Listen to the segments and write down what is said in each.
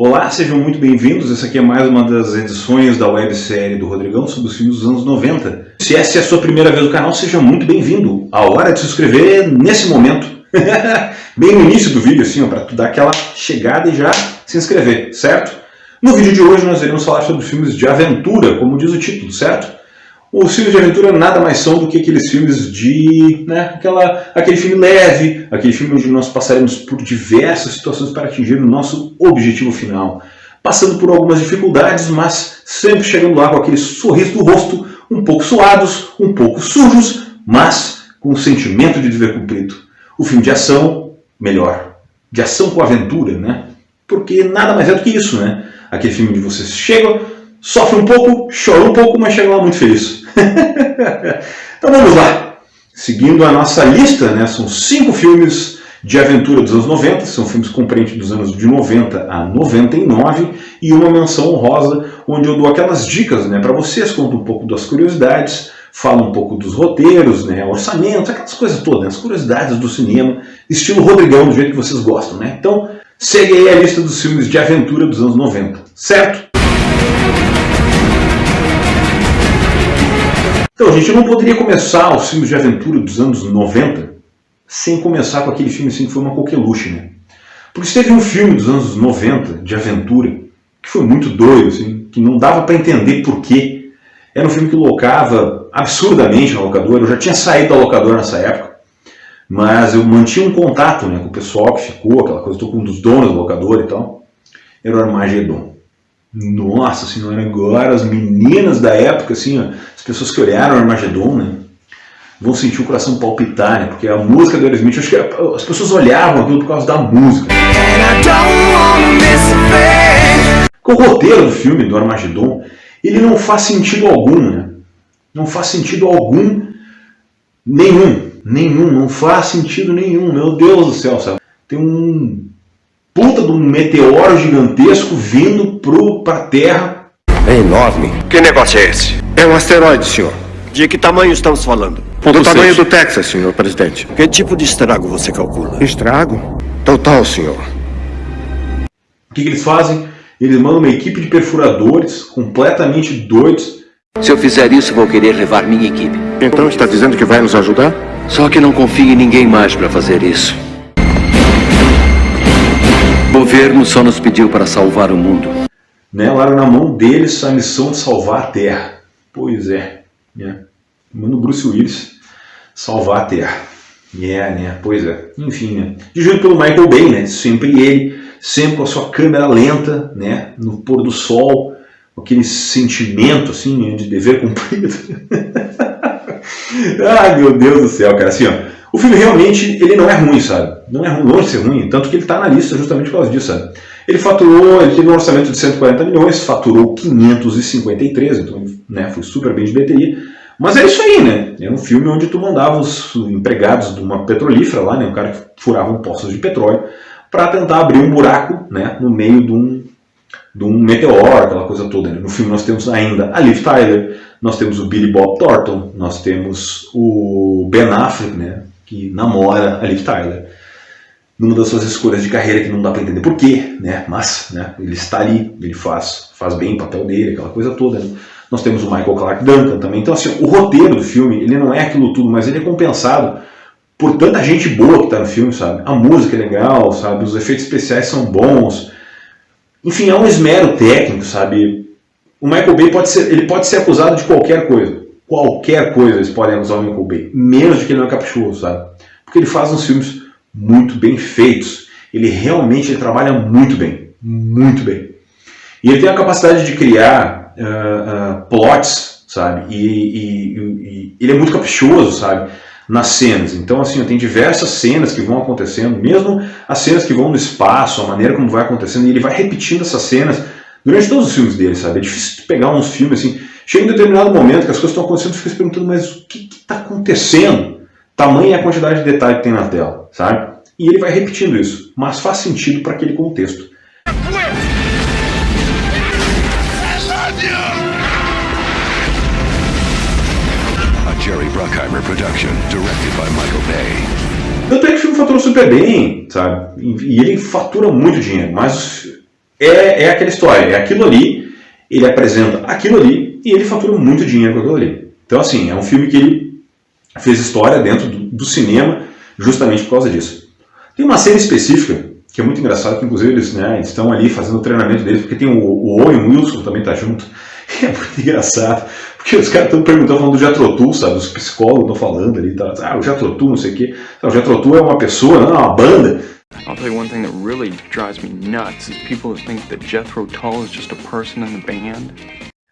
Olá, sejam muito bem-vindos. Essa aqui é mais uma das edições da websérie do Rodrigão sobre os filmes dos anos 90. Se essa é a sua primeira vez no canal, seja muito bem-vindo. A hora de se inscrever nesse momento. Bem no início do vídeo, assim, para tu dar aquela chegada e já se inscrever, certo? No vídeo de hoje nós iremos falar sobre filmes de aventura, como diz o título, certo? Os filmes de aventura nada mais são do que aqueles filmes de... aquele filme leve, aquele filme onde nós passaremos por diversas situações para atingir o nosso objetivo final. Passando por algumas dificuldades, mas sempre chegando lá com aquele sorriso no rosto, um pouco suados, um pouco sujos, mas com um sentimento de dever cumprido. O filme de ação, melhor, de ação com aventura, né? Porque nada mais é do que isso, né? Aquele filme onde você chega, sofre um pouco, chora um pouco, mas chega lá muito feliz. Então vamos lá. Seguindo a nossa lista, né, são 5 filmes de aventura dos anos 90, são filmes compreendentes dos anos de 90 a 99, e uma menção honrosa, onde eu dou aquelas dicas, né, para vocês, conto um pouco das curiosidades, falo um pouco dos roteiros, né, orçamentos, aquelas coisas todas, né, as curiosidades do cinema, estilo Rodrigão, do jeito que vocês gostam, né? Então, segue aí a lista dos filmes de aventura dos anos 90, certo? Então, a gente não poderia começar os filmes de aventura dos anos 90 sem começar com aquele filme assim que foi uma coqueluche, né? Porque se teve um filme dos anos 90 de aventura que foi muito doido, assim, que não dava para entender por quê. Era um filme que locava absurdamente na locadora. Eu já tinha saído da locadora nessa época, mas eu mantinha um contato, né, com o pessoal que ficou, aquela coisa, estou com um dos donos da locadora e tal. Era o Armagedon. Nossa senhora, agora as meninas da época, assim, ó, as pessoas que olharam o Armagedon, né, vão sentir o coração palpitar, né, porque a música do Aerosmith, acho que as pessoas olhavam aquilo por causa da música. O roteiro do filme, do Armagedon, ele não faz sentido algum, né? Não faz sentido algum, nenhum, não faz sentido nenhum, meu Deus do céu, sabe? Tem um puta de um meteoro gigantesco vindo pra Terra. É enorme. Que negócio é esse? É um asteroide, senhor. De que tamanho estamos falando? Do tamanho do Texas, senhor presidente. Que tipo de estrago você calcula? Estrago? Total, senhor. O que eles fazem? Eles mandam uma equipe de perfuradores completamente doidos. Se eu fizer isso, vou querer levar minha equipe. Então está dizendo que vai nos ajudar? Só que não confio em ninguém mais para fazer isso. O governo só nos pediu para salvar o mundo. Né, lá na mão deles a missão de salvar a Terra. Pois é. Né? Mano Bruce Willis salvar a Terra. Né? Pois é. Enfim, né? Dirigido pelo Michael Bay, né? Sempre ele, sempre com a sua câmera lenta, né? No pôr do sol, com aquele sentimento assim, de dever cumprido. Ai, meu Deus do céu, cara. Assim, ó, o filme realmente ele não é ruim, sabe? Não é ruim, longe de ser ruim, tanto que ele está na lista justamente por causa disso, sabe? Ele teve um orçamento de 140 milhões, faturou 553, então, né, foi super bem de bilheteria. Mas é isso aí, né? É um filme onde tu mandava os empregados de uma petrolífera lá, né, um cara que furava poços de petróleo, para tentar abrir um buraco, né, no meio de um meteoro, aquela coisa toda. Né? No filme nós temos ainda a Liv Tyler, nós temos o Billy Bob Thornton, nós temos o Ben Affleck, né, que namora a Liv Tyler. Numa das suas escolhas de carreira que não dá para entender porquê, né? Mas, né, ele está ali, ele faz bem o papel dele, aquela coisa toda. Né? Nós temos o Michael Clarke Duncan também. Então, assim, o roteiro do filme, ele não é aquilo tudo, mas ele é compensado por tanta gente boa que está no filme, sabe? A música é legal, sabe? Os efeitos especiais são bons. Enfim, é um esmero técnico, sabe? O Michael Bay pode ser acusado de qualquer coisa. Qualquer coisa eles podem acusar o Michael Bay. Menos de que ele não é caprichoso, sabe? Porque ele faz uns filmes muito bem feitos. Ele realmente trabalha muito bem. Muito bem. E ele tem a capacidade de criar plots, sabe? E ele é muito caprichoso, sabe? Nas cenas. Então, assim, tem diversas cenas que vão acontecendo, mesmo as cenas que vão no espaço, a maneira como vai acontecendo, e ele vai repetindo essas cenas durante todos os filmes dele, sabe? É difícil pegar uns filmes assim, chega em determinado momento que as coisas estão acontecendo e fica se perguntando, mas o que está acontecendo? Tamanha a quantidade de detalhe que tem na tela, sabe? E ele vai repetindo isso, mas faz sentido para aquele contexto. Jerry Bruckheimer production, directed by Michael Bay. Tanto é que o filme faturou super bem, sabe? E ele fatura muito dinheiro, mas é aquela história, é aquilo ali, ele apresenta aquilo ali e ele fatura muito dinheiro com aquilo ali. Então assim, é um filme que ele fez história dentro do cinema justamente por causa disso. Tem uma cena específica que é muito engraçada, que inclusive eles estão ali fazendo o treinamento deles, porque tem o Owen Wilson também tá junto. É muito engraçado, porque os caras estão perguntando, falando do Jethro Tull, sabe? Os psicólogos estão falando ali, tá? O Jethro Tull, não sei o quê. O Jethro Tull é uma pessoa, não é uma banda. I'll tell you one thing that really drives me nuts is people that think that Jethro Tull is just a person in the band.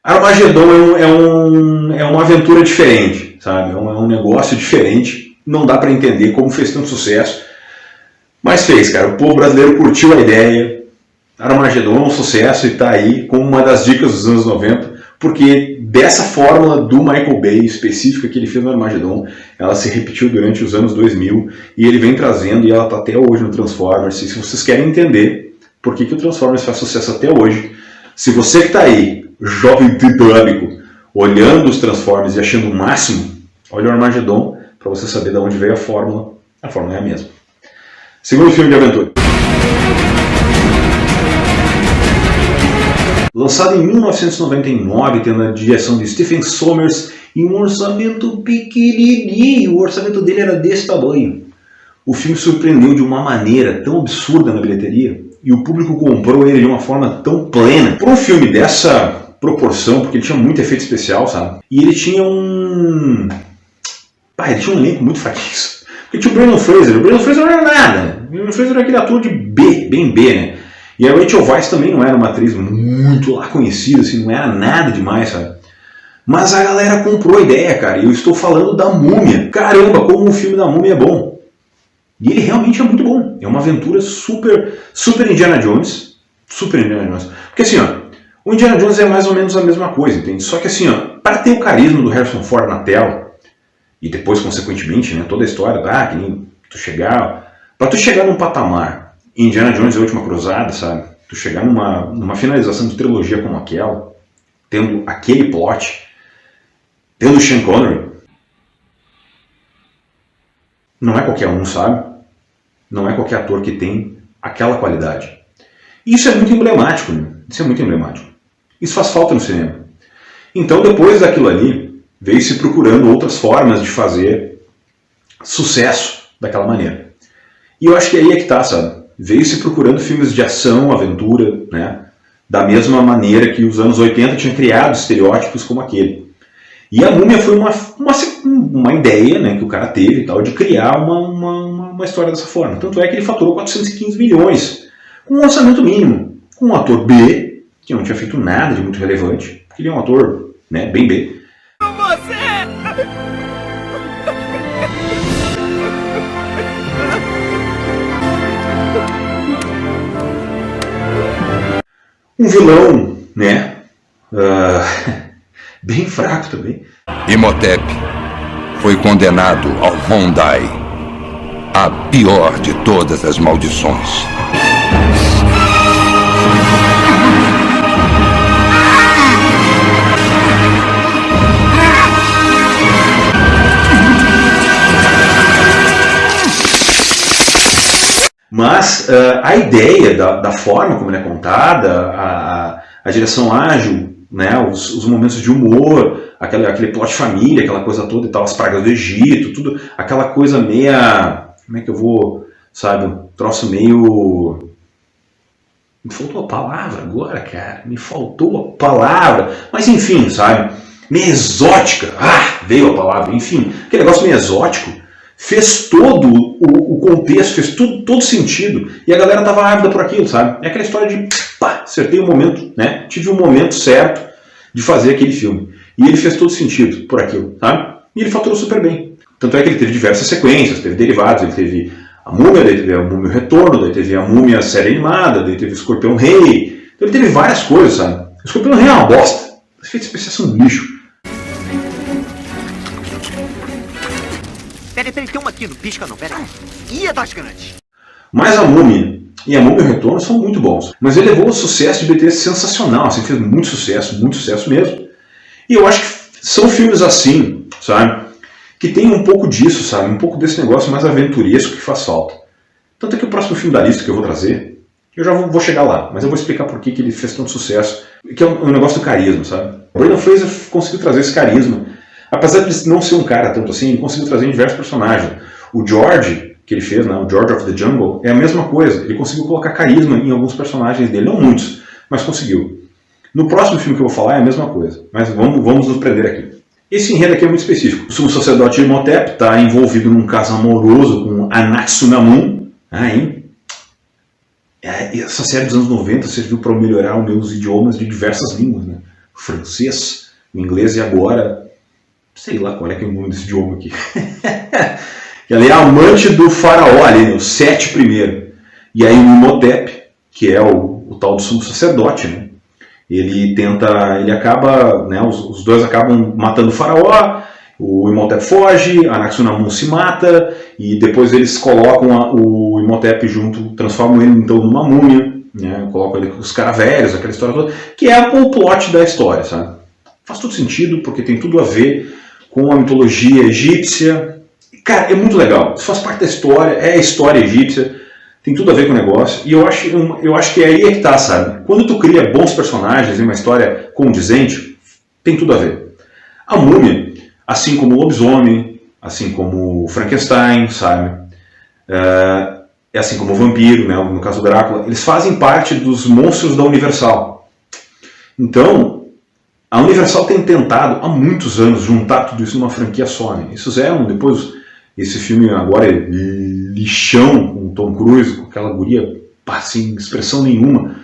Armagedon é uma aventura diferente, sabe? É um negócio diferente. Não dá para entender como fez tanto sucesso. Mas fez, cara. O povo brasileiro curtiu a ideia. Armagedon é um sucesso e está aí como uma das dicas dos anos 90, porque dessa fórmula do Michael Bay específica que ele fez no Armagedon, ela se repetiu durante os anos 2000 e ele vem trazendo e ela está até hoje no Transformers. E se vocês querem entender por que o Transformers faz sucesso até hoje, se você que está aí, jovem britânico, olhando os Transformers e achando o máximo, olha o Armagedon para você saber de onde veio a fórmula é a mesma. Segundo filme de aventura. Lançado em 1999, tendo a direção de Stephen Sommers e um orçamento pequenininho, o orçamento dele era desse tamanho. O filme surpreendeu de uma maneira tão absurda na bilheteria e o público comprou ele de uma forma tão plena. Por um filme dessa proporção, porque ele tinha muito efeito especial, sabe? E ele tinha um elenco muito fraquíssimo. Porque tinha o Brendan Fraser não era nada. O Brendan Fraser era aquele ator de B, bem B, né? E a Rachel Weisz também não era uma atriz muito lá conhecida, assim, não era nada demais, sabe? Mas a galera comprou a ideia, cara, e eu estou falando da Múmia. Caramba, como o filme da Múmia é bom. E ele realmente é muito bom. É uma aventura super Indiana Jones. Super Indiana Jones. Porque assim, ó, o Indiana Jones é mais ou menos a mesma coisa, entende? Só que assim, ó, para ter o carisma do Harrison Ford na tela, e depois, consequentemente, né, toda a história, que nem tu chegar... Para tu chegar num patamar... Indiana Jones e a Última Cruzada, sabe? Tu chegar numa finalização de trilogia como aquela, tendo aquele plot, tendo o Sean Connery, não é qualquer um, sabe? Não é qualquer ator que tem aquela qualidade. E isso é muito emblemático, né? Isso é muito emblemático. Isso faz falta no cinema. Então, depois daquilo ali, veio se procurando outras formas de fazer sucesso daquela maneira. E eu acho que aí é que tá, sabe? Veio se procurando filmes de ação, aventura, né? Da mesma maneira que os anos 80 tinham criado estereótipos como aquele. E a Múmia foi uma ideia, né, que o cara teve e tal, de criar uma história dessa forma. Tanto é que ele faturou 415 milhões, com um orçamento mínimo, com um ator B, que não tinha feito nada de muito relevante, porque ele é um ator, né, bem B. Um vilão, né, bem fraco também. Imhotep foi condenado ao Hondai, a pior de todas as maldições. Mas a ideia da forma como ele é contada, a direção ágil, né, os momentos de humor, aquele plot família, aquela coisa toda e tal, as pragas do Egito, tudo, aquela coisa meia... Como é que eu vou, sabe, um troço meio... Me faltou a palavra agora, cara, me faltou a palavra, mas enfim, sabe, meio exótica, veio a palavra, enfim, aquele negócio meio exótico, fez todo o contexto, fez todo sentido, e a galera tava ávida por aquilo, sabe? É aquela história de, acertei o momento, né? Tive o momento certo de fazer aquele filme. E ele fez todo sentido por aquilo, sabe? E ele faturou super bem. Tanto é que ele teve diversas sequências, teve derivados, ele teve a Múmia, daí teve a Múmia Retorno, daí teve a Múmia série animada, daí teve o Escorpião Rei, então ele teve várias coisas, sabe? O Escorpião Rei é uma bosta. Os efeitos especiais são um lixo. Peraí, tem uma aqui, não pisca não, peraí. Ih, é das grandes. Mas a Múmia e a Múmia Retorno são muito bons. Mas ele levou um sucesso de BT sensacional, assim, fez muito sucesso mesmo. E eu acho que são filmes assim, sabe? Que tem um pouco disso, sabe? Um pouco desse negócio mais aventuresco que faz falta. Tanto é que o próximo filme da lista que eu vou trazer Eu já vou chegar lá, mas eu vou explicar por que ele fez tanto sucesso, que é um negócio do carisma, sabe? O Brendan Fraser conseguiu trazer esse carisma, apesar de não ser um cara tanto assim, ele conseguiu trazer em diversos personagens. O George, que ele fez, né, o George of the Jungle, é a mesma coisa, ele conseguiu colocar carisma em alguns personagens dele, não muitos, mas conseguiu. No próximo filme que eu vou falar é a mesma coisa, mas vamos nos prender aqui. Esse enredo aqui é muito específico. O sumo sacerdote Imhotep está envolvido num caso amoroso com Anck-su-namun. Essa série dos anos 90 serviu para melhorar os meus idiomas de diversas línguas, né? O francês, o inglês e agora, sei lá qual é que é o nome desse idioma aqui. Ela é a amante do faraó ali, né? O Sete primeiro. E aí o Imhotep, que é o tal do sumo sacerdote, né? Ele acaba, né, os dois acabam matando o faraó, o Imhotep foge, Anck-su-namun se mata, e depois eles colocam o Imhotep junto, transformam ele então numa múmia, né, colocam ele com os caravelhos, aquela história toda, que é o plot da história, sabe? Faz todo sentido, porque tem tudo a ver com a mitologia egípcia. Cara, é muito legal, isso faz parte da história, é a história egípcia, tem tudo a ver com o negócio, e eu acho que é aí que tá, sabe? Quando tu cria bons personagens em uma história condizente, tem tudo a ver. A múmia, assim como o lobisomem, assim como o Frankenstein, sabe? É assim como o vampiro, né? No caso do Drácula, eles fazem parte dos monstros da Universal. Então, a Universal tem tentado há muitos anos juntar tudo isso numa franquia só, né? Isso fizeram depois, esse filme agora é lixão, com o Tom Cruise, com aquela guria sem expressão nenhuma.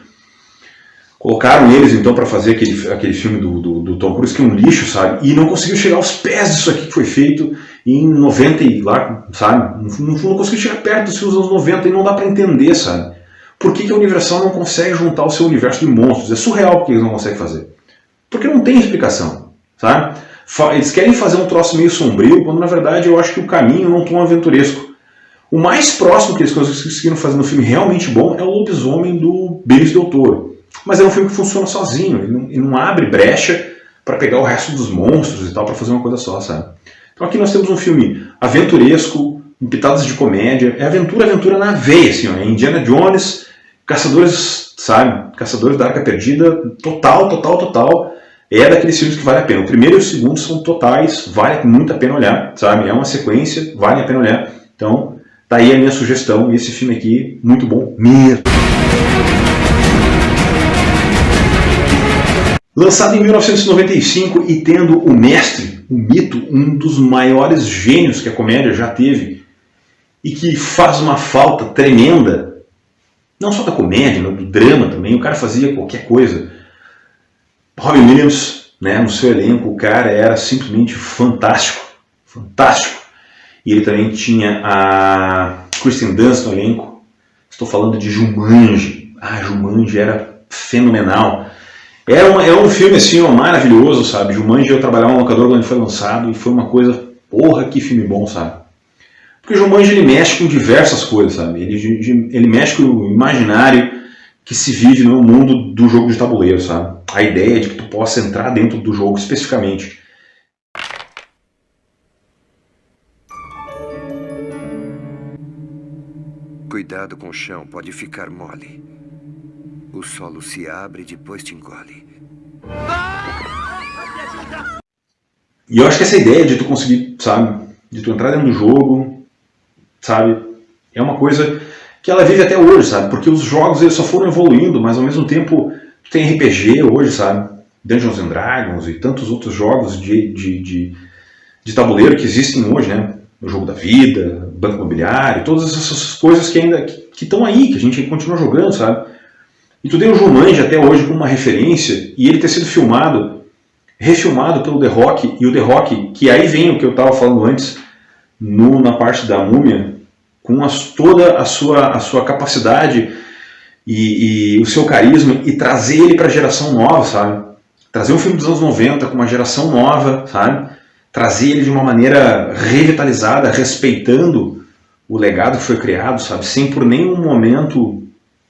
Colocaram eles então para fazer aquele filme do Tom Cruise, que é um lixo, sabe? E não conseguiu chegar aos pés disso aqui que foi feito em 90 e lá, sabe? Não conseguiu chegar perto dos filmes dos anos 90 e não dá para entender, sabe? Por que a Universal não consegue juntar o seu universo de monstros? É surreal porque eles não conseguem fazer. Porque não tem explicação, sabe? Eles querem fazer um troço meio sombrio, quando na verdade eu acho que o caminho não é tão aventuresco. O mais próximo que eles conseguiram fazer no filme realmente bom é o Lobisomem do Benicio del Toro. Mas é um filme que funciona sozinho, ele não abre brecha para pegar o resto dos monstros e tal, para fazer uma coisa só, sabe? Então aqui nós temos um filme aventuresco, com pitadas de comédia, é aventura na veia, assim, ó, é Indiana Jones, Caçadores, sabe? Caçadores da Arca Perdida, total. É daqueles filmes que vale a pena. O primeiro e o segundo são totais, vale muito a pena olhar, sabe? É uma sequência, vale a pena olhar. Então, tá aí a minha sugestão, esse filme aqui, muito bom mesmo. Lançado em 1995 e tendo o mestre, o mito, um dos maiores gênios que a comédia já teve e que faz uma falta tremenda, não só da comédia, mas do drama também, o cara fazia qualquer coisa. Robin Williams, né, no seu elenco, o cara era simplesmente fantástico. E ele também tinha a Kristen Dunst no elenco. Estou falando de Jumanji. Jumanji era fenomenal. Era um filme assim, ó, maravilhoso, sabe? Jumanji, eu trabalhava no locador quando ele foi lançado e foi uma coisa, porra, que filme bom, sabe? Porque Jumanji, ele mexe com diversas coisas, sabe? Ele mexe com o imaginário que se vive no mundo do jogo de tabuleiro, sabe? A ideia de que tu possa entrar dentro do jogo especificamente. Cuidado com o chão, pode ficar mole. O solo se abre e depois te engole. E eu acho que essa ideia de tu conseguir, sabe, de tu entrar dentro do jogo, sabe, é uma coisa que ela vive até hoje, sabe, porque os jogos eles só foram evoluindo, mas ao mesmo tempo tu tem RPG hoje, sabe, Dungeons and Dragons e tantos outros jogos de tabuleiro que existem hoje, né, o jogo da vida, Banco Imobiliário, todas essas coisas que ainda que estão aí, que a gente continua jogando, sabe. E tu tem o Jumanji até hoje como uma referência, e ele ter sido refilmado pelo The Rock, e o The Rock, que aí vem o que eu estava falando antes, na parte da múmia, com toda a sua capacidade e o seu carisma, e trazer ele para a geração nova, sabe? Trazer um filme dos anos 90 com uma geração nova, sabe? Trazer ele de uma maneira revitalizada, respeitando o legado que foi criado, sabe? Sem por nenhum momento...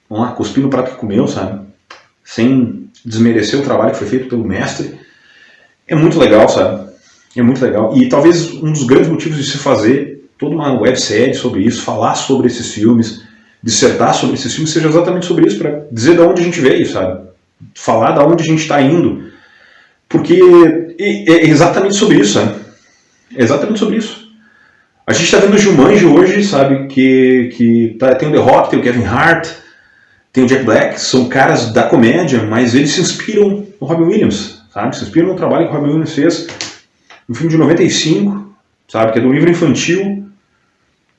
Vamos lá, cuspir no prato que comeu, sabe? Sem desmerecer o trabalho que foi feito pelo mestre. É muito legal, sabe? É muito legal. E talvez um dos grandes motivos de se fazer toda uma websérie sobre isso, falar sobre esses filmes, dissertar sobre esses filmes seja exatamente sobre isso, para dizer de onde a gente veio, sabe? Falar de onde a gente está indo. Porque é exatamente sobre isso, sabe? É exatamente sobre isso. A gente está vendo o Jumanji hoje, sabe? Tem o The Rock, tem o Kevin Hart, tem o Jack Black, são caras da comédia, mas eles se inspiram no Robin Williams, sabe? Se inspiram no trabalho que o Robin Williams fez. Um filme de 95, sabe? Que é de um livro infantil,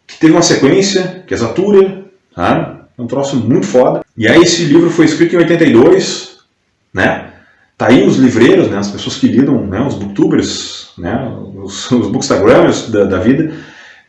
que teve uma sequência, que é Zathura, sabe? É um troço muito foda. E aí esse livro foi escrito em 82, né? Tá aí os livreiros, né? As pessoas que lidam, né? Os booktubers, né? Os bookstagrammers da vida,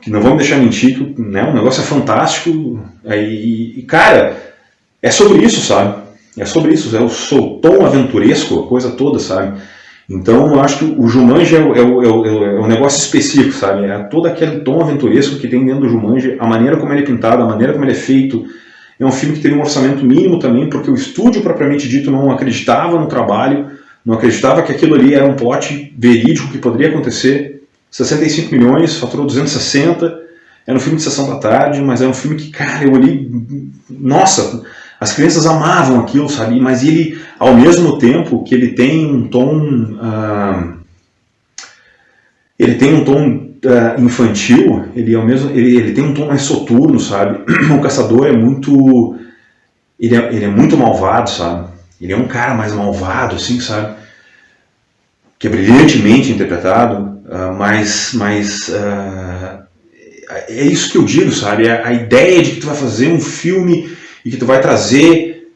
que não vão me deixar mentir, que, né? O negócio é fantástico. E cara, é sobre isso, sabe? É sobre isso, é o tom aventuresco, a coisa toda, sabe? Então eu acho que o Jumanji é um negócio específico, sabe? É todo aquele tom aventuresco que tem dentro do Jumanji, a maneira como ele é pintado, a maneira como ele é feito. É um filme que teve um orçamento mínimo também, porque o estúdio propriamente dito não acreditava no trabalho, não acreditava que aquilo ali era um plot verídico que poderia acontecer. 65 milhões, faturou 260, era um filme de sessão da tarde, mas era um filme que, cara, eu olhei, nossa, as crianças amavam aquilo, sabe? Mas ele, ao mesmo tempo que ele tem um tom, infantil, ele tem um tom mais soturno, sabe? O caçador é muito, ele é muito malvado, sabe? Ele é um cara mais malvado, assim, sabe? Que é brilhantemente interpretado, é isso que eu digo, sabe? A ideia de que tu vai fazer um filme e que tu vai trazer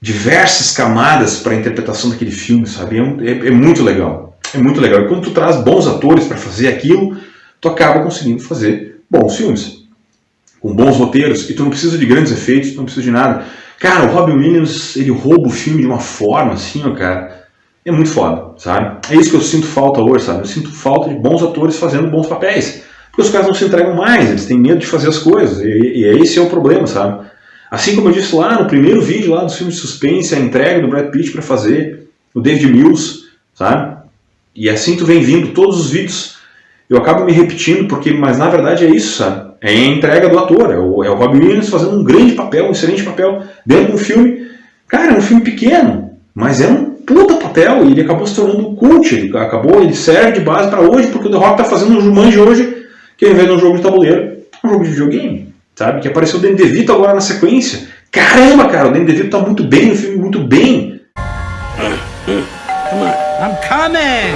diversas camadas para a interpretação daquele filme, sabe? É muito legal. É muito legal. E quando tu traz bons atores para fazer aquilo, tu acaba conseguindo fazer bons filmes. Com bons roteiros. E tu não precisa de grandes efeitos, tu não precisa de nada. Cara, o Robin Williams, ele rouba o filme de uma forma assim, ó, cara. É muito foda, sabe? É isso que eu sinto falta hoje, sabe? Eu sinto falta de bons atores fazendo bons papéis. Porque os caras não se entregam mais, eles têm medo de fazer as coisas. E esse é o problema, sabe? Assim como eu disse lá no primeiro vídeo lá do filme de suspense, a entrega do Brad Pitt para fazer o David Mills, sabe? E assim tu vem vindo todos os vídeos. Eu acabo me repetindo, mas na verdade é isso, sabe? É a entrega do ator, é o Robin Williams fazendo um grande papel, um excelente papel dentro de um filme. Cara, é um filme pequeno, mas é um puta papel e ele acabou se tornando um cult. Ele serve de base para hoje, porque o The Rock tá fazendo um Jumanji hoje, que ao invés de um jogo de tabuleiro, é um jogo de videogame, sabe? Que apareceu o Danny DeVito agora na sequência. Caramba, cara, o Danny DeVito tá muito bem no filme, muito bem. I'm coming!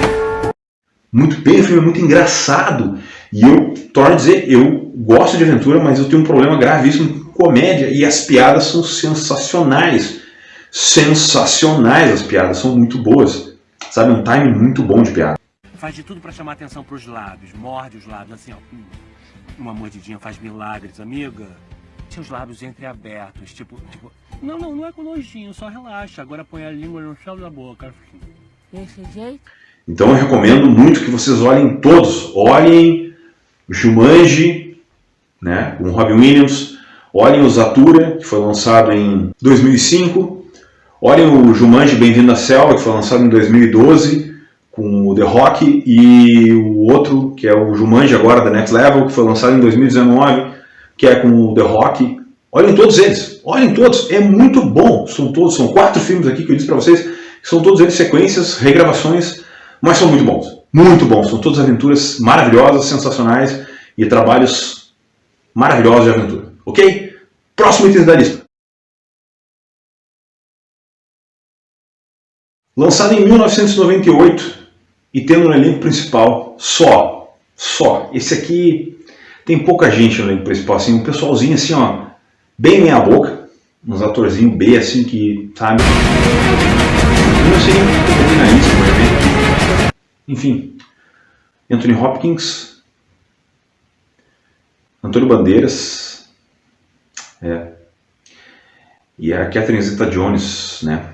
Muito bem, o filme é muito engraçado. E eu torno a dizer, eu gosto de aventura, mas eu tenho um problema gravíssimo com comédia. E as piadas são sensacionais. Sensacionais as piadas, são muito boas. Sabe, um timing muito bom de piada. Faz de tudo pra chamar atenção pros lábios. Morde os lábios assim, ó. Uma mordidinha faz milagres, amiga. Seus lábios entreabertos, tipo... Não é com nojinho, só relaxa. Agora põe a língua no céu da boca. Desse jeito? Então eu recomendo muito que vocês olhem todos. Olhem Jumanji, né, com Robin Williams. Olhem o Zathura, que foi lançado em 2005. Olhem o Jumanji Bem-vindo à Selva, que foi lançado em 2012, com o The Rock. E o outro, que é o Jumanji agora, The Next Level, que foi lançado em 2019, que é com o The Rock. Olhem todos eles. Olhem todos. É muito bom. São 4 filmes aqui que eu disse para vocês, que são todos eles sequências, regravações, mas são muito bons. Muito bons. São todas aventuras maravilhosas, sensacionais e trabalhos maravilhosos de aventura. Ok? Próximo item da lista. Lançado em 1998 e tendo no elenco principal só. Esse aqui tem pouca gente no elenco principal, assim, um pessoalzinho assim, ó, bem meia boca, uns atorzinhos B assim que, sabe? Eu não sei nem o que tem na lista, por exemplo. Enfim, Anthony Hopkins, Antônio Bandeiras, e a Catherine Zeta-Jones, né?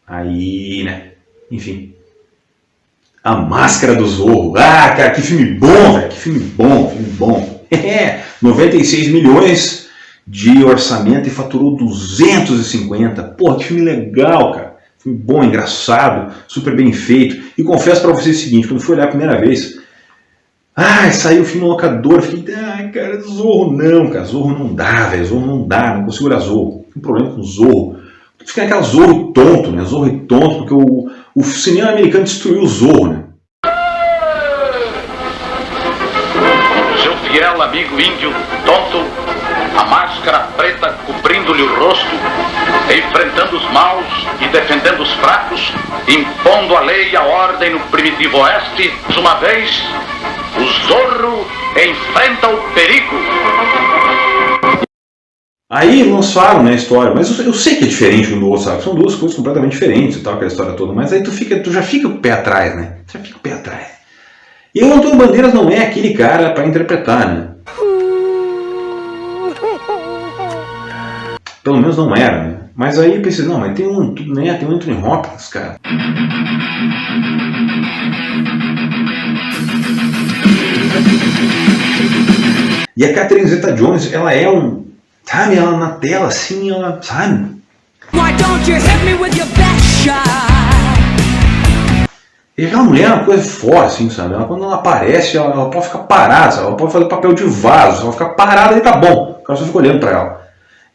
Aí, né? Enfim. A Máscara do Zorro. Ah, cara, que filme bom, velho. Que filme bom. 96 milhões de orçamento e faturou 250. Porra, que filme legal, cara. Filme bom, engraçado, super bem feito. E confesso pra vocês o seguinte, quando fui olhar a primeira vez, Ai, saiu o filme no locador, eu fiquei, cara, Zorro não, cara, Zorro não dá, velho, Zorro não dá, não consigo olhar Zorro. Tem um problema com Zorro. Fica naquela Zorro tonto, né, Zorro tonto, porque o cinema americano destruiu o Zorro, né. Seu fiel amigo índio, tonto, a máscara preta cobrindo-lhe o rosto, enfrentando os maus e defendendo os fracos, impondo a lei e a ordem no primitivo oeste, uma vez, o Zorro enfrenta o perigo. Aí lançaram, né, a história, mas eu sei que é diferente um do outro, sabe? São duas coisas completamente diferentes e tal, aquela história toda, mas aí tu já fica com o pé atrás, né? Já fica com o pé atrás. E o Antônio Bandeiras não é aquele cara para interpretar, né? Pelo menos não era, né? Mas aí eu pensei, não, mas tem um Anthony Hopkins, cara. E a Catherine Zeta-Jones, ela é sabe, ela na tela assim, ela, sabe? Why don't you hit me with your best shot? E aquela mulher é uma coisa fora, assim, sabe? Quando ela aparece, ela pode ficar parada, sabe? Ela pode fazer papel de vaso, ela fica parada e tá bom. O cara só fica olhando pra ela.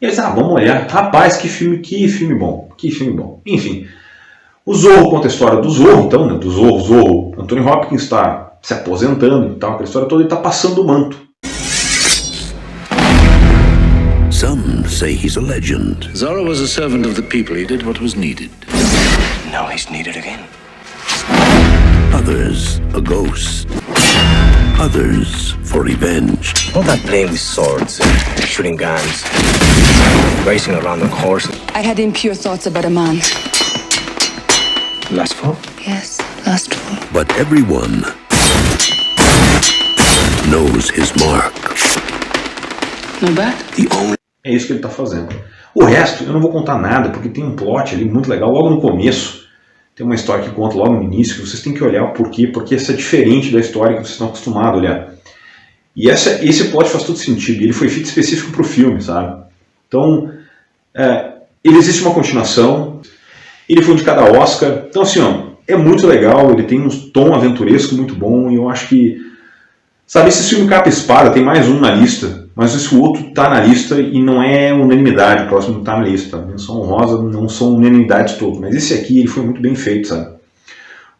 E eles, vamos olhar. Rapaz, que filme bom. Que filme bom. Enfim. O Zorro conta a história do Zorro, então, né? Do Zorro. Anthony Hopkins está se aposentando e tal, aquela história toda, e tá passando o manto. Some say he's a legend. Zorro was a servant of the people. He did what was needed. Now he's needed again. Others, a ghost. Others, for revenge. All that playing with swords, shooting guns, racing around on horses. I had impure thoughts about a man. Lustful? Yes, lustful. But everyone knows his mark. No bad? The only... É isso que ele está fazendo. O resto, eu não vou contar nada, porque tem um plot ali muito legal, logo no começo. Tem uma história que conta logo no início, que vocês têm que olhar o porquê, porque essa é diferente da história que vocês estão acostumados a olhar. E esse plot faz todo sentido, ele foi feito específico para o filme, sabe? Então, ele existe uma continuação, ele foi indicado a Oscar, então assim, é muito legal, ele tem um tom aventuresco muito bom, e eu acho que, sabe, esse filme capa espada, tem mais um na lista, mas esse outro tá na lista e não é unanimidade, o próximo tá na lista, tá? Menção honrosa, não são unanimidades todas, mas esse aqui ele foi muito bem feito, sabe?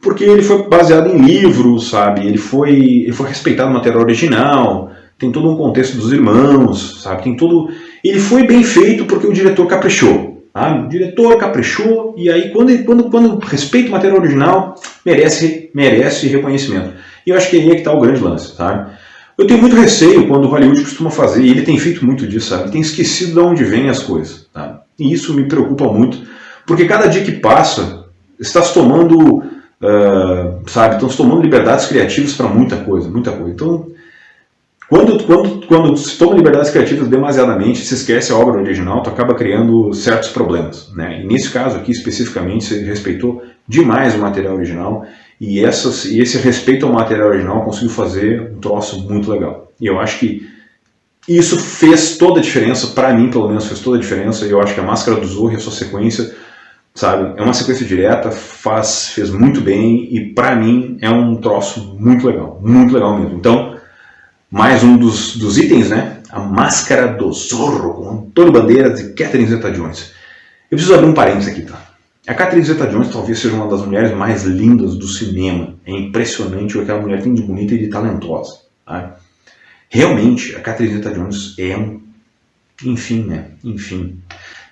Porque ele foi baseado em livros, sabe? Ele foi respeitado no material original, tem todo um contexto dos irmãos, sabe? Tem todo... Ele foi bem feito porque o diretor caprichou, tá? O diretor caprichou, e aí quando respeita o material original, merece reconhecimento. E eu acho que aí é que tá o grande lance, sabe? Eu tenho muito receio quando o Hollywood costuma fazer, e ele tem feito muito disso, sabe? Ele tem esquecido de onde vêm as coisas, tá? E isso me preocupa muito, porque cada dia que passa, está se tomando, sabe? Estão se tomando liberdades criativas para muita coisa, muita coisa. Então, quando se toma liberdades criativas demasiadamente, se esquece a obra original, tu acaba criando certos problemas, né? E nesse caso aqui, especificamente, se respeitou demais o material original, e esse respeito ao material original conseguiu fazer um troço muito legal. E eu acho que isso fez toda a diferença, para mim pelo menos fez toda a diferença, e eu acho que a Máscara do Zorro e a sua sequência, sabe, é uma sequência direta, fez muito bem, e para mim é um troço muito legal mesmo. Então, mais um dos itens, né? A Máscara do Zorro, com Antônio Bandeiras e Catherine Zeta-Jones. Eu preciso abrir um parênteses aqui, tá? A Catherine Zeta-Jones talvez seja uma das mulheres mais lindas do cinema. É impressionante o que aquela mulher tem de bonita e de talentosa. Tá? Realmente, a Catherine Zeta-Jones é um... Enfim, né? Enfim.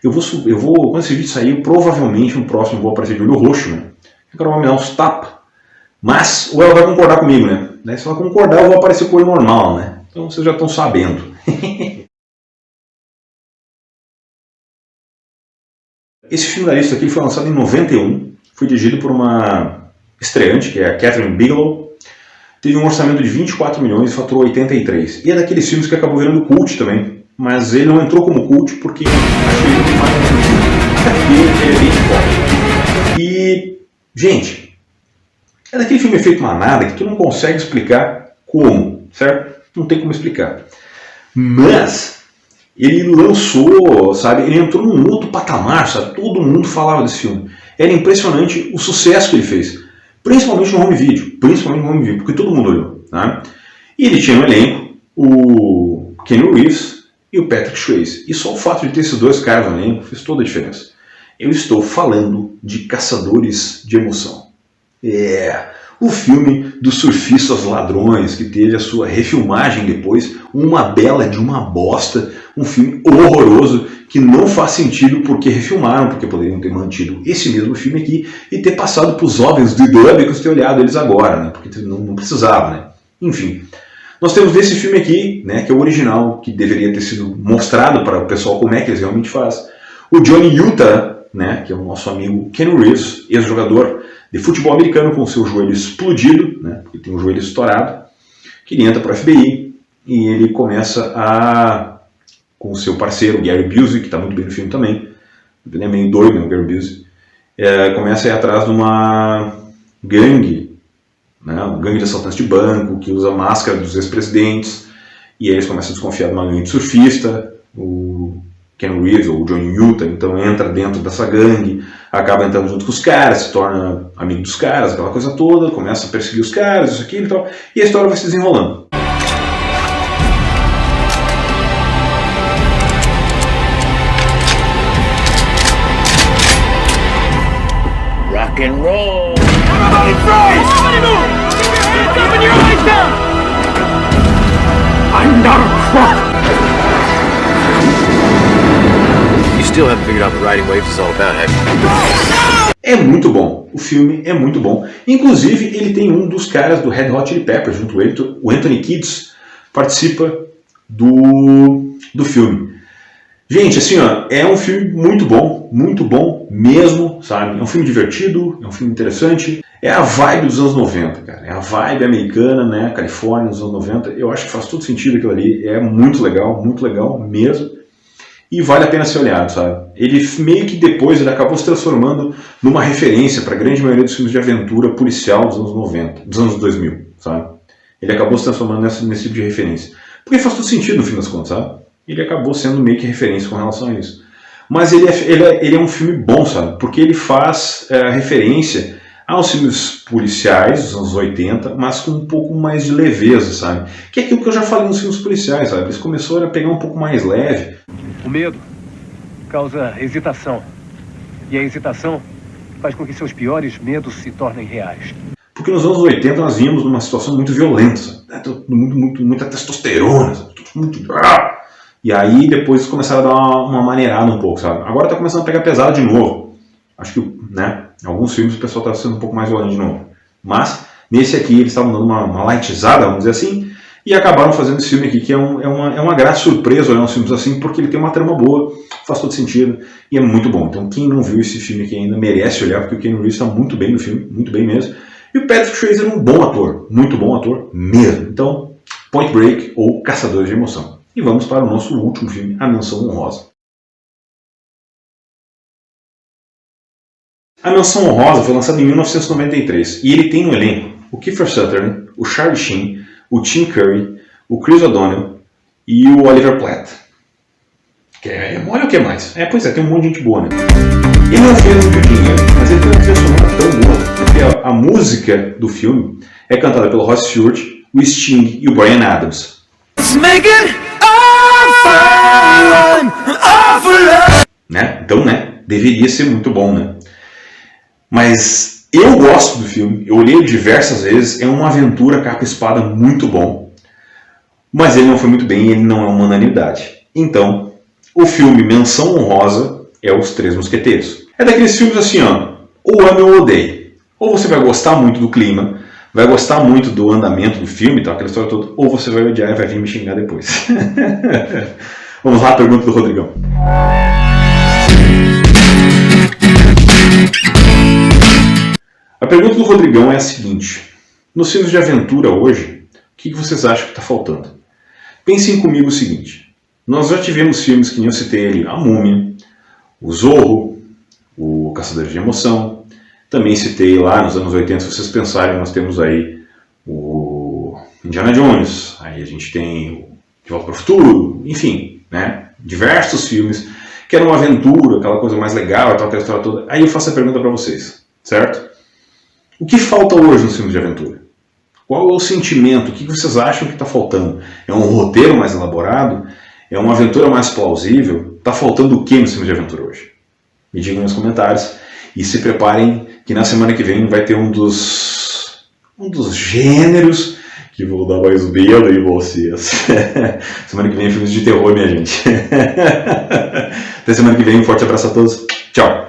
Eu vou, quando esse vídeo sair, provavelmente no próximo eu vou aparecer de olho roxo, né? Eu quero me dar uns tapas. Mas, ou ela vai concordar comigo, né? Se ela concordar, eu vou aparecer com o olho normal, né? Então vocês já estão sabendo. Esse filme da lista aqui foi lançado em 91, foi dirigido por uma estreante, que é a Catherine Bigelow. Teve um orçamento de 24 milhões e faturou 83. E é daqueles filmes que acabou virando cult também, mas ele não entrou como cult porque achei ele mais ele é bem forte. E, gente, é daquele filme feito manada que tu não consegue explicar como, certo? Não tem como explicar. Mas ele lançou, sabe, ele entrou num outro patamar, sabe? Todo mundo falava desse filme. Era impressionante o sucesso que ele fez. Principalmente no home video, porque todo mundo olhou. Né? E ele tinha no elenco o Keanu Reeves e o Patrick Swayze. E só o fato de ter esses dois caras no elenco fez toda a diferença. Eu estou falando de Caçadores de Emoção. O filme dos surfistas ladrões, que teve a sua refilmagem depois, uma bela de uma bosta, um filme horroroso, que não faz sentido porque refilmaram, porque poderiam ter mantido esse mesmo filme aqui e ter passado para os jovens do Dubicus ter olhado eles agora, né? Porque não precisava, né? Enfim, nós temos desse filme aqui, né, que é o original, que deveria ter sido mostrado para o pessoal como é que eles realmente fazem. O Johnny Utah, né, que é o nosso amigo Keanu Reeves, ex-jogador de futebol americano com o seu joelho explodido, né, porque tem um joelho estourado, que ele entra para o FBI e ele começa com o seu parceiro, Gary Busey, que está muito bem no filme também, ele é meio doido, né, o Gary Busey, começa a ir atrás de uma gangue, né, uma gangue de assaltantes de banco, que usa a máscara dos ex-presidentes, e aí eles começam a desconfiar de uma gangue de surfista. O Keanu Reeves, ou o Johnny Utah, então entra dentro dessa gangue, acaba entrando junto com os caras, se torna amigo dos caras, aquela coisa toda, começa a perseguir os caras, isso aqui e tal, e a história vai se desenrolando. Rock and roll! Everybody freeze! Everybody move! Keep your hands up and your eyes down! I'm not a crook! Still haven't figured out what Riding Waves is all about, have you? É muito bom, o filme é muito bom. Inclusive, ele tem um dos caras do Red Hot Chili Peppers junto com ele, o Anthony Kiedis, participa do filme. Gente, assim, ó, é um filme muito bom mesmo, sabe? É um filme divertido, é um filme interessante. É a vibe dos anos 90, cara. É a vibe americana, né? Califórnia, dos anos 90. Eu acho que faz todo sentido aquilo ali. É muito legal mesmo. E vale a pena ser olhado, sabe? Ele meio que depois ele acabou se transformando numa referência para a grande maioria dos filmes de aventura policial dos anos 90, dos anos 2000, sabe? Ele acabou se transformando nesse tipo de referência. Porque faz todo sentido no fim das contas, sabe? Ele acabou sendo meio que referência com relação a isso. Mas ele é um filme bom, sabe? Porque ele faz referência aos filmes policiais dos anos 80, mas com um pouco mais de leveza, sabe? Que é aquilo que eu já falei nos filmes policiais, sabe? Eles começaram a pegar um pouco mais leve. O medo causa hesitação. E a hesitação faz com que seus piores medos se tornem reais. Porque nos anos 80 nós vimos numa situação muito violenta, sabe? Muita testosterona, sabe? E aí depois eles começaram a dar uma maneirada um pouco, sabe? Agora está começando a pegar pesado de novo. Acho que, né, em alguns filmes o pessoal está sendo um pouco mais violento de novo. Mas, nesse aqui eles estavam dando uma lightizada, vamos dizer assim, e acabaram fazendo esse filme aqui, que é uma grata surpresa olhar uns filmes assim, porque ele tem uma trama boa, faz todo sentido, e é muito bom. Então quem não viu esse filme aqui ainda merece olhar, porque o Keanu Reeves está muito bem no filme, muito bem mesmo. E o Patrick Swayze é um bom ator, muito bom ator mesmo. Então, Point Break ou Caçadores de Emoção. E vamos para o nosso último filme, A Menção Honrosa. A Menção Honrosa foi lançada em 1993 e ele tem no elenco o Kiefer Sutherland, o Charlie Sheen, o Tim Curry, o Chris O'Donnell e o Oliver Platt. Olha o que mais. Pois é, tem um monte de gente boa, né? Ele não fez muito dinheiro, mas ele tem uma trilha sonora tão boa, porque a música do filme é cantada pelo Rod Stewart, o Sting e o Bryan Adams. Né? Então, né? Deveria ser muito bom, né? Mas eu gosto do filme, eu olhei diversas vezes, é uma aventura capa-espada muito bom, mas ele não foi muito bem e ele não é uma unanimidade. Então, o filme Menção Honrosa é Os Três Mosqueteiros. É daqueles filmes assim, ó, ou ame ou odeie. Ou você vai gostar muito do clima, vai gostar muito do andamento do filme, tá, aquela história toda, ou você vai odiar e vai vir me xingar depois. Vamos lá, a pergunta do Rodrigão. A pergunta do Rodrigão é a seguinte: nos filmes de aventura hoje, o que vocês acham que está faltando? Pensem comigo o seguinte: nós já tivemos filmes que eu citei ali, A Múmia, o Zorro, o Caçador de Emoção, também citei lá nos anos 80, se vocês pensarem, nós temos aí o Indiana Jones, aí a gente tem o De Volta para o Futuro, enfim, né? Diversos filmes que eram uma aventura, aquela coisa mais legal, aquela história toda. Aí eu faço a pergunta para vocês, certo? O que falta hoje nos filmes de aventura? Qual é o sentimento? O que vocês acham que está faltando? É um roteiro mais elaborado? É uma aventura mais plausível? Está faltando o que no filme de aventura hoje? Me digam nos comentários. E se preparem que na semana que vem vai ter um dos gêneros que vou dar mais medo em vocês. Semana que vem é filmes de terror, minha gente. Até semana que vem, um forte abraço a todos. Tchau!